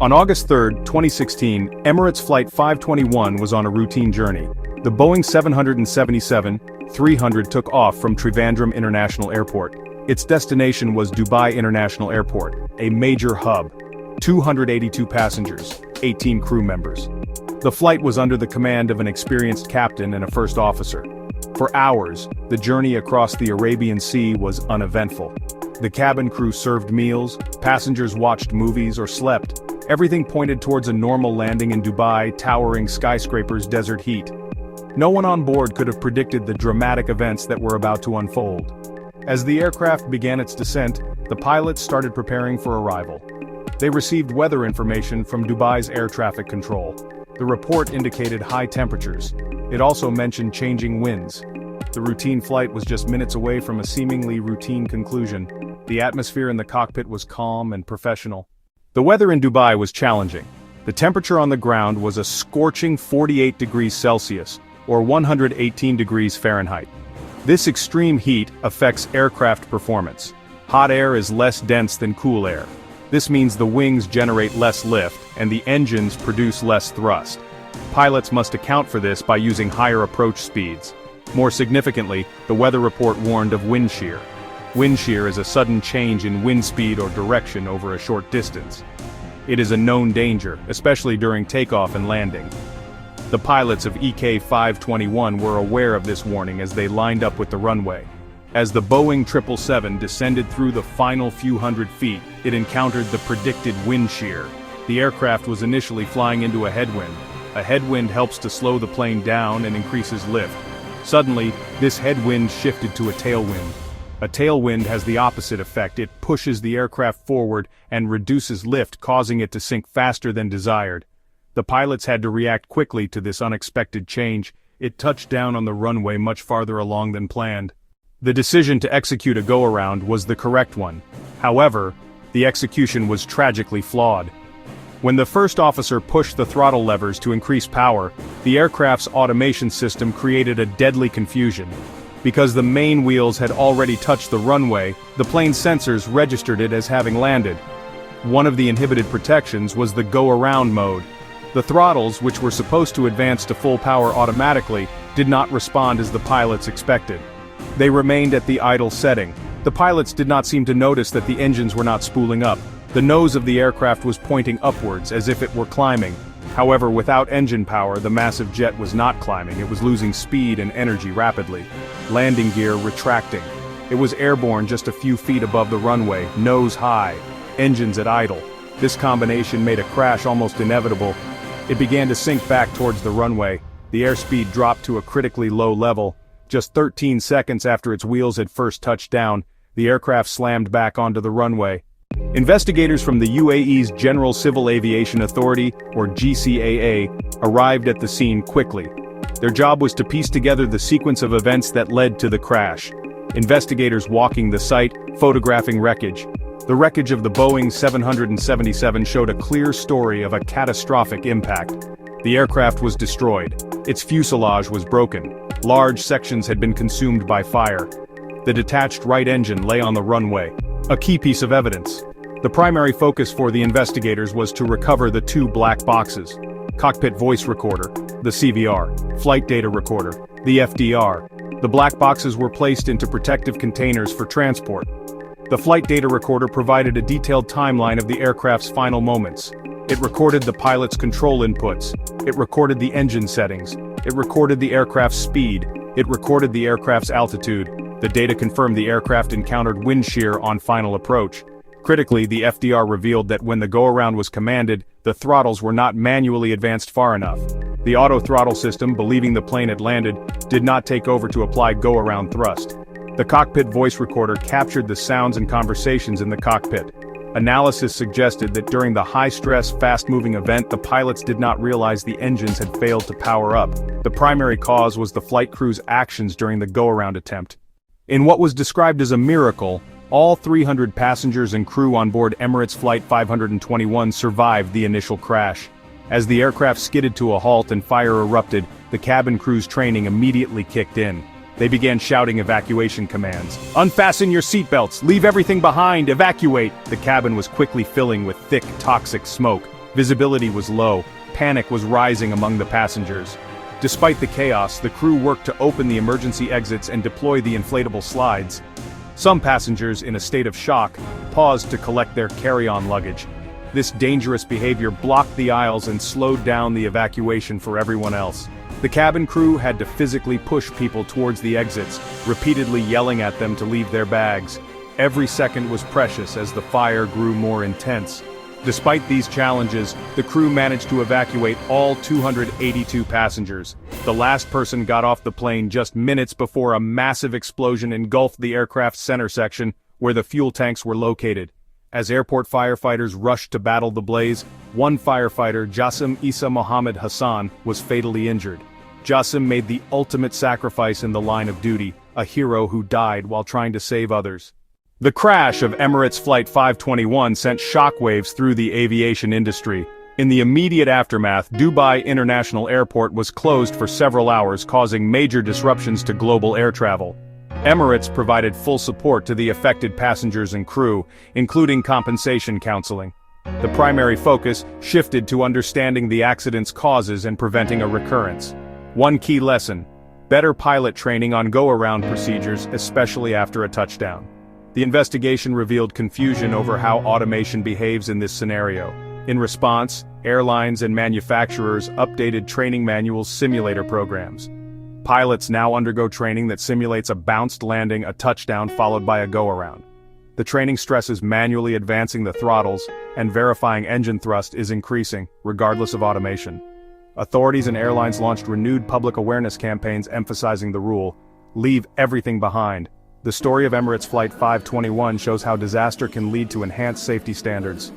On August 3, 2016, Emirates Flight 521 was on a routine journey. The Boeing 777-300 took off from Trivandrum International Airport. Its destination was Dubai International Airport, a major hub. 282 passengers, 18 crew members. The flight was under the command of an experienced captain and a first officer. For hours, the journey across the Arabian Sea was uneventful. The cabin crew served meals, passengers watched movies or slept. Everything pointed towards a normal landing in Dubai, towering skyscrapers, desert heat. No one on board could have predicted the dramatic events that were about to unfold. As the aircraft began its descent, the pilots started preparing for arrival. They received weather information from Dubai's air traffic control. The report indicated high temperatures. It also mentioned changing winds. The routine flight was just minutes away from a seemingly routine conclusion. The atmosphere in the cockpit was calm and professional. The weather in Dubai was challenging. The temperature on the ground was a scorching 48 degrees Celsius, or 118 degrees Fahrenheit. This extreme heat affects aircraft performance. Hot air is less dense than cool air. This means the wings generate less lift, and the engines produce less thrust. Pilots must account for this by using higher approach speeds. More significantly, the weather report warned of wind shear. Wind shear is a sudden change in wind speed or direction over a short distance. It is a known danger, especially during takeoff and landing. The pilots of EK 521 were aware of this warning as they lined up with the runway. As the Boeing 777 descended through the final few hundred feet, it encountered the predicted wind shear. The aircraft was initially flying into a headwind. A headwind helps to slow the plane down and increases lift. Suddenly, this headwind shifted to a tailwind. A tailwind has the opposite effect. It pushes the aircraft forward and reduces lift, causing it to sink faster than desired. The pilots had to react quickly to this unexpected change. It touched down on the runway much farther along than planned. The decision to execute a go-around was the correct one. However, the execution was tragically flawed. When the first officer pushed the throttle levers to increase power, the aircraft's automation system created a deadly confusion. Because the main wheels had already touched the runway, the plane's sensors registered it as having landed. One of the inhibited protections was the go-around mode. The throttles, which were supposed to advance to full power automatically, did not respond as the pilots expected. They remained at the idle setting. The pilots did not seem to notice that the engines were not spooling up. The nose of the aircraft was pointing upwards as if it were climbing. However, without engine power, the massive jet was not climbing. It was losing speed and energy rapidly. Landing gear retracting. It was airborne just a few feet above the runway, nose high, engines at idle. This combination made a crash almost inevitable. It began to sink back towards the runway. The airspeed dropped to a critically low level. Just 13 seconds after its wheels had first touched down, the aircraft slammed back onto the runway. Investigators from the UAE's General Civil Aviation Authority, or GCAA, arrived at the scene quickly. Their job was to piece together the sequence of events that led to the crash. Investigators walking the site, photographing wreckage. The wreckage of the Boeing 777 showed a clear story of a catastrophic impact. The aircraft was destroyed. Its fuselage was broken. Large sections had been consumed by fire. The detached right engine lay on the runway, a key piece of evidence. The primary focus for the investigators was to recover the two black boxes: cockpit voice recorder, the CVR, flight data recorder, the FDR. The black boxes were placed into protective containers for transport. The flight data recorder provided a detailed timeline of the aircraft's final moments. It recorded the pilot's control inputs. It recorded the engine settings. It recorded the aircraft's speed. It recorded the aircraft's altitude. The data confirmed the aircraft encountered wind shear on final approach. Critically, the FDR revealed that when the go-around was commanded, the throttles were not manually advanced far enough. The auto-throttle system, believing the plane had landed, did not take over to apply go-around thrust. The cockpit voice recorder captured the sounds and conversations in the cockpit. Analysis suggested that during the high-stress, fast-moving event, the pilots did not realize the engines had failed to power up. The primary cause was the flight crew's actions during the go-around attempt. In what was described as a miracle, all 300 passengers and crew on board Emirates Flight 521 survived the initial crash. As the aircraft skidded to a halt and fire erupted, the cabin crew's training immediately kicked in. They began shouting evacuation commands. "Unfasten your seatbelts! Leave everything behind! Evacuate!" The cabin was quickly filling with thick, toxic smoke. Visibility was low, panic was rising among the passengers. Despite the chaos, the crew worked to open the emergency exits and deploy the inflatable slides. Some passengers, in a state of shock, paused to collect their carry-on luggage. This dangerous behavior blocked the aisles and slowed down the evacuation for everyone else. The cabin crew had to physically push people towards the exits, repeatedly yelling at them to leave their bags. Every second was precious as the fire grew more intense. Despite these challenges, the crew managed to evacuate all 282 passengers. The last person got off the plane just minutes before a massive explosion engulfed the aircraft's center section, where the fuel tanks were located. As airport firefighters rushed to battle the blaze, one firefighter, Jassim Isa Mohammed Hassan, was fatally injured. Jassim made the ultimate sacrifice in the line of duty, a hero who died while trying to save others. The crash of Emirates Flight 521 sent shockwaves through the aviation industry. In the immediate aftermath, Dubai International Airport was closed for several hours, causing major disruptions to global air travel. Emirates provided full support to the affected passengers and crew, including compensation counseling. The primary focus shifted to understanding the accident's causes and preventing a recurrence. One key lesson: better pilot training on go-around procedures, especially after a touchdown. The investigation revealed confusion over how automation behaves in this scenario. In response, airlines and manufacturers updated training manuals, simulator programs. Pilots now undergo training that simulates a bounced landing, a touchdown followed by a go-around. The training stresses manually advancing the throttles, and verifying engine thrust is increasing, regardless of automation. Authorities and airlines launched renewed public awareness campaigns emphasizing the rule: leave everything behind. The story of Emirates Flight 521 shows how disaster can lead to enhanced safety standards.